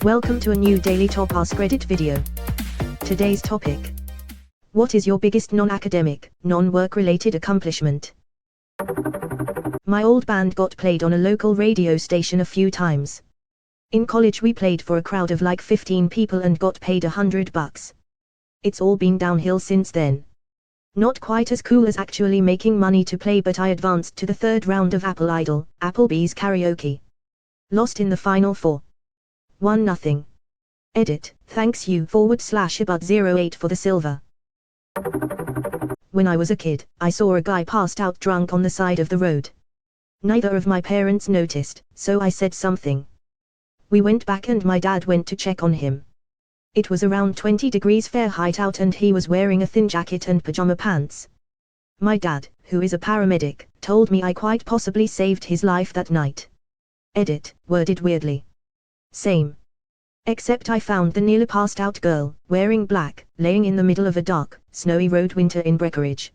Welcome to a new daily top Askreddit video. Today's topic: what is your biggest non-academic, non-work related accomplishment? My old band got played on a local radio station a few times. In college we played for a crowd of like 15 people and got paid $100. It's all been downhill since then. Not quite as cool as actually making money to play, but I advanced to the third round of Apple Idol, Applebee's karaoke. Lost in the final four. 1-0. Edit, thanks you /about08 for the silver. When I was a kid, I saw a guy passed out drunk on the side of the road. Neither of my parents noticed, so I said something. We went back and my dad went to check on him. It was around 20 degrees Fahrenheit out and he was wearing a thin jacket and pajama pants. My dad, who is a paramedic, told me I quite possibly saved his life that night. Edit, worded weirdly. Same. Except I found the nearly passed out girl, wearing black, laying in the middle of a dark, snowy road winter in Breckenridge.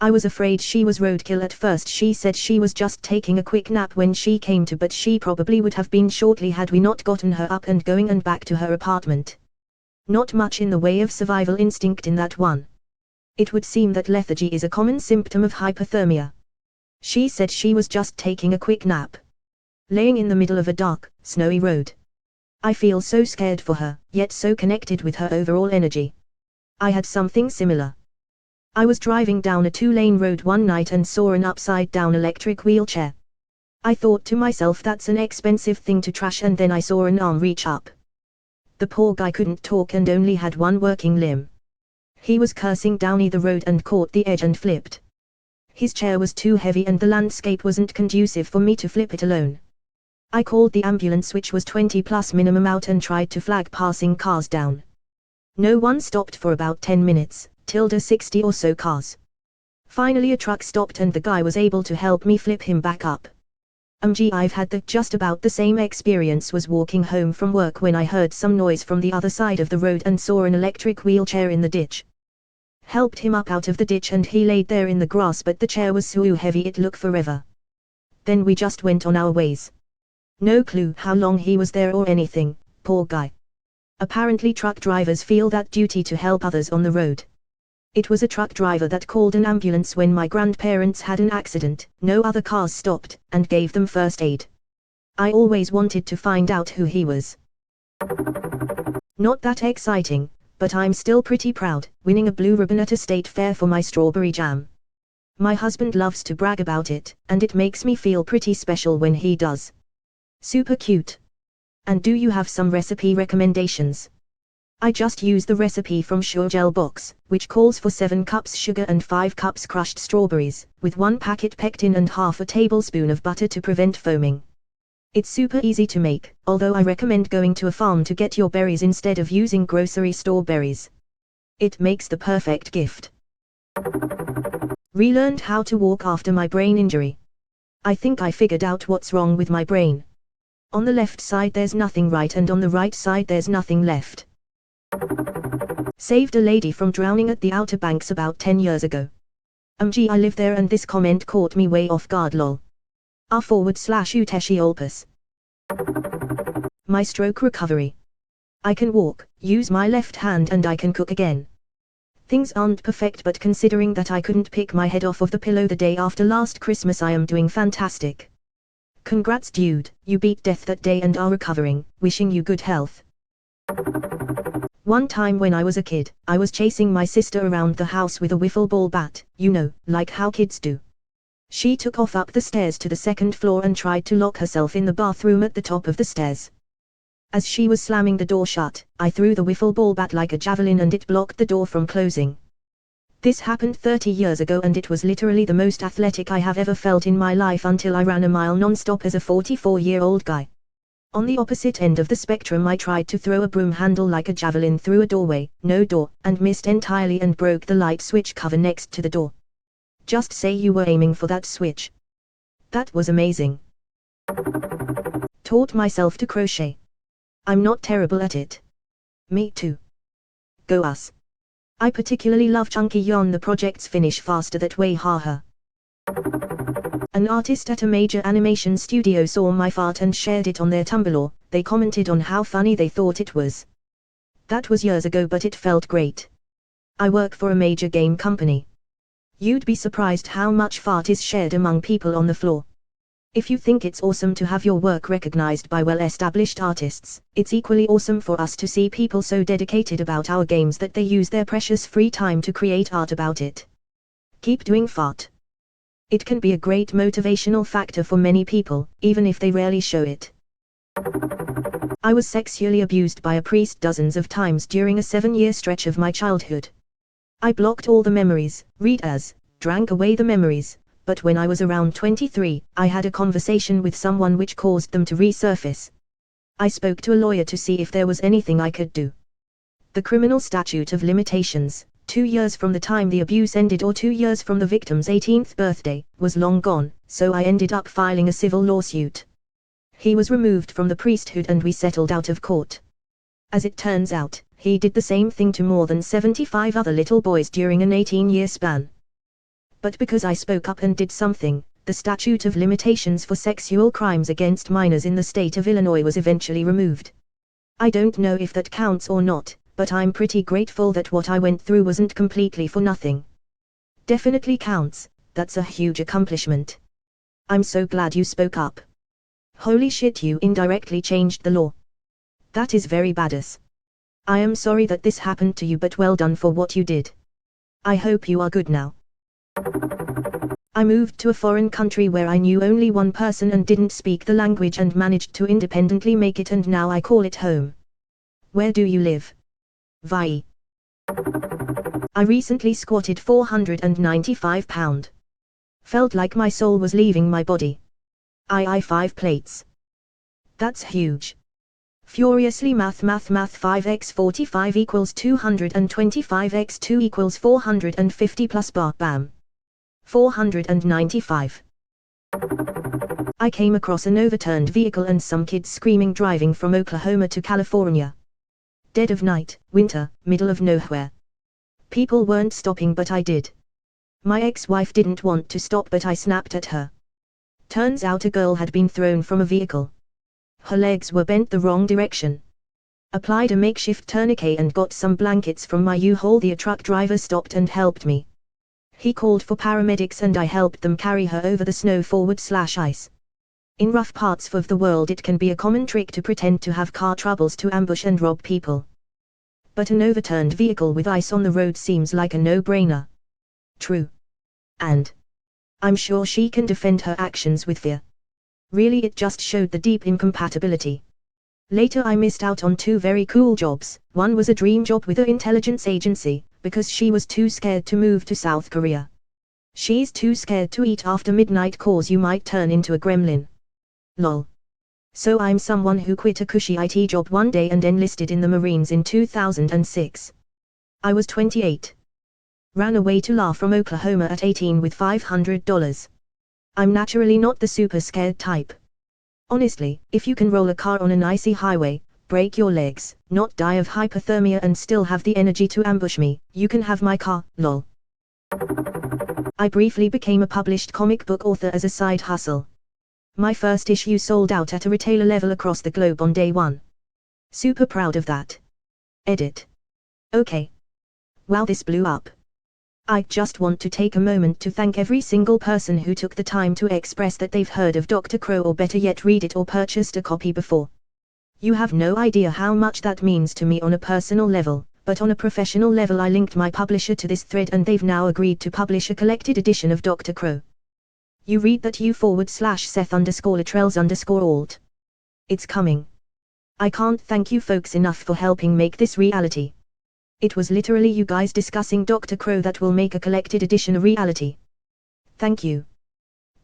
I was afraid she was roadkill at first. She said she was just taking a quick nap when she came to, but she probably would have been shortly had we not gotten her up and going and back to her apartment. Not much in the way of survival instinct in that one. It would seem that lethargy is a common symptom of hypothermia. She said she was just taking a quick nap, laying in the middle of a dark, snowy road. I feel so scared for her, yet so connected with her overall energy. I had something similar. I was driving down a 2-lane road one night and saw an upside-down electric wheelchair. I thought to myself, that's an expensive thing to trash, and then I saw an arm reach up. The poor guy couldn't talk and only had one working limb. He was cursing down the road and caught the edge and flipped. His chair was too heavy and the landscape wasn't conducive for me to flip it alone. I called the ambulance, which was 20+ minimum out, and tried to flag passing cars down. No one stopped for about 10 minutes, 60 or so cars. Finally a truck stopped and the guy was able to help me flip him back up. I've had just about the same experience. Was walking home from work when I heard some noise from the other side of the road and saw an electric wheelchair in the ditch. Helped him up out of the ditch and he laid there in the grass, but the chair was so heavy it took forever. Then we just went on our ways. No clue how long he was there or anything, poor guy. Apparently truck drivers feel that duty to help others on the road. It was a truck driver that called an ambulance when my grandparents had an accident. No other cars stopped, and gave them first aid. I always wanted to find out who he was. Not that exciting, but I'm still pretty proud, winning a blue ribbon at a state fair for my strawberry jam. My husband loves to brag about it, and it makes me feel pretty special when he does. Super cute. And do you have some recipe recommendations? I just use the recipe from Gel box, which calls for 7 cups sugar and 5 cups crushed strawberries, with 1 packet pectin and half a tablespoon of butter to prevent foaming. It's super easy to make, although I recommend going to a farm to get your berries instead of using grocery store berries. It makes the perfect gift. Relearned how to walk after my brain injury. I think I figured out what's wrong with my brain. On the left side there's nothing right and on the right side there's nothing left. Saved a lady from drowning at the Outer Banks about 10 years ago. I live there and this comment caught me way off guard, lol. r/Uteshi Olpus. My stroke recovery. I can walk, use my left hand, and I can cook again. Things aren't perfect, but considering that I couldn't pick my head off of the pillow the day after last Christmas, I am doing fantastic. Congrats dude, you beat death that day and are recovering, wishing you good health. One time when I was a kid, I was chasing my sister around the house with a wiffle ball bat, like how kids do. She took off up the stairs to the 2nd floor and tried to lock herself in the bathroom at the top of the stairs. As she was slamming the door shut, I threw the wiffle ball bat like a javelin and it blocked the door from closing. This happened 30 years ago and it was literally the most athletic I have ever felt in my life until I ran a mile non-stop as a 44-year-old guy. On the opposite end of the spectrum, I tried to throw a broom handle like a javelin through a doorway, no door, and missed entirely and broke the light switch cover next to the door. Just say you were aiming for that switch. That was amazing. Taught myself to crochet. I'm not terrible at it. Me too. Go us. I particularly love chunky yarn. The projects finish faster that way, haha. An artist at a major animation studio saw my fart and shared it on their Tumblr. They commented on how funny they thought it was. That was years ago, but it felt great. I work for a major game company. You'd be surprised how much fart is shared among people on the floor. If you think it's awesome to have your work recognized by well-established artists, it's equally awesome for us to see people so dedicated about our games that they use their precious free time to create art about it. Keep doing fart. It can be a great motivational factor for many people, even if they rarely show it. I was sexually abused by a priest dozens of times during a 7-year stretch of my childhood. I blocked all the memories, drank away the memories, but when I was around 23, I had a conversation with someone which caused them to resurface. I spoke to a lawyer to see if there was anything I could do. The criminal statute of limitations, 2 years from the time the abuse ended or 2 years from the victim's 18th birthday, was long gone, so I ended up filing a civil lawsuit. He was removed from the priesthood and we settled out of court. As it turns out, he did the same thing to more than 75 other little boys during an 18-year span. But because I spoke up and did something, the statute of limitations for sexual crimes against minors in the state of Illinois was eventually removed. I don't know if that counts or not, but I'm pretty grateful that what I went through wasn't completely for nothing. Definitely counts, that's a huge accomplishment. I'm so glad you spoke up. Holy shit, you indirectly changed the law. That is very badass. I am sorry that this happened to you, but well done for what you did. I hope you are good now. I moved to a foreign country where I knew only one person and didn't speak the language and managed to independently make it, and now I call it home. Where do you live? Vi. I recently squatted 495 pounds. Felt like my soul was leaving my body. I 5 plates. That's huge. Furiously math 5x 45 equals 225x 2 equals 450 plus bar bam. 495. I came across an overturned vehicle and some kids screaming driving from Oklahoma to California. Dead of night, winter, middle of nowhere. People weren't stopping but I did. My ex-wife didn't want to stop but I snapped at her. Turns out a girl had been thrown from a vehicle. Her legs were bent the wrong direction. Applied a makeshift tourniquet and got some blankets from my U-Haul. The truck driver stopped and helped me. He called for paramedics and I helped them carry her over the snow /ice. In rough parts of the world it can be a common trick to pretend to have car troubles to ambush and rob people. But an overturned vehicle with ice on the road seems like a no-brainer. True. And I'm sure she can defend her actions with fear. Really, it just showed the deep incompatibility. Later I missed out on 2 very cool jobs. One was a dream job with an intelligence agency, because she was too scared to move to South Korea. She's too scared to eat after midnight cause you might turn into a gremlin. Lol. So I'm someone who quit a cushy IT job one day and enlisted in the Marines in 2006. I was 28. Ran away to La from Oklahoma at 18 with $500. I'm naturally not the super scared type. Honestly, if you can roll a car on an icy highway, break your legs, not die of hypothermia and still have the energy to ambush me, you can have my car, lol. I briefly became a published comic book author as a side hustle. My first issue sold out at a retailer level across the globe on day 1. Super proud of that. Edit. Okay. Wow, this blew up. I just want to take a moment to thank every single person who took the time to express that they've heard of Dr. Crow or better yet read it or purchased a copy before. You have no idea how much that means to me on a personal level, but on a professional level I linked my publisher to this thread and they've now agreed to publish a collected edition of Dr. Crow. You read that u/Seth_Latrells_alt. It's coming. I can't thank you folks enough for helping make this reality. It was literally you guys discussing Dr. Crow that will make a collected edition a reality. Thank you.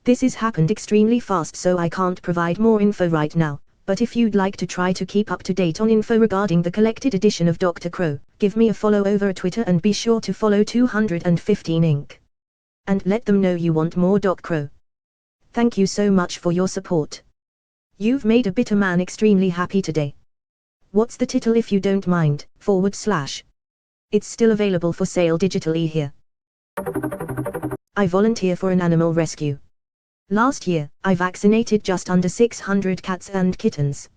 This has happened extremely fast so I can't provide more info right now, but if you'd like to try to keep up to date on info regarding the collected edition of Dr. Crow, give me a follow over at Twitter and be sure to follow 215 Inc. And let them know you want more Doc Crow. Thank you so much for your support. You've made a bitter man extremely happy today. What's the title if you don't mind, /? It's still available for sale digitally here. I volunteer for an animal rescue. Last year, I vaccinated just under 600 cats and kittens.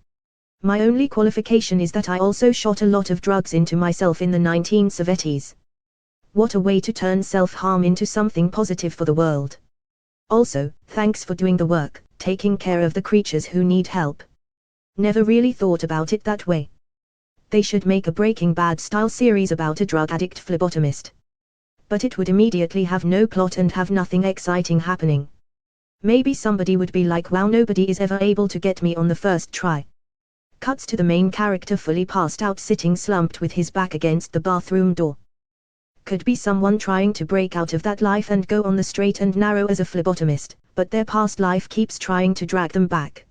My only qualification is that I also shot a lot of drugs into myself in the 1970s. What a way to turn self-harm into something positive for the world. Also, thanks for doing the work, taking care of the creatures who need help. Never really thought about it that way. They should make a Breaking Bad style series about a drug addict phlebotomist. But it would immediately have no plot and have nothing exciting happening. Maybe somebody would be like, wow, nobody is ever able to get me on the first try. Cuts to the main character fully passed out, sitting slumped with his back against the bathroom door. Could be someone trying to break out of that life and go on the straight and narrow as a phlebotomist, but their past life keeps trying to drag them back.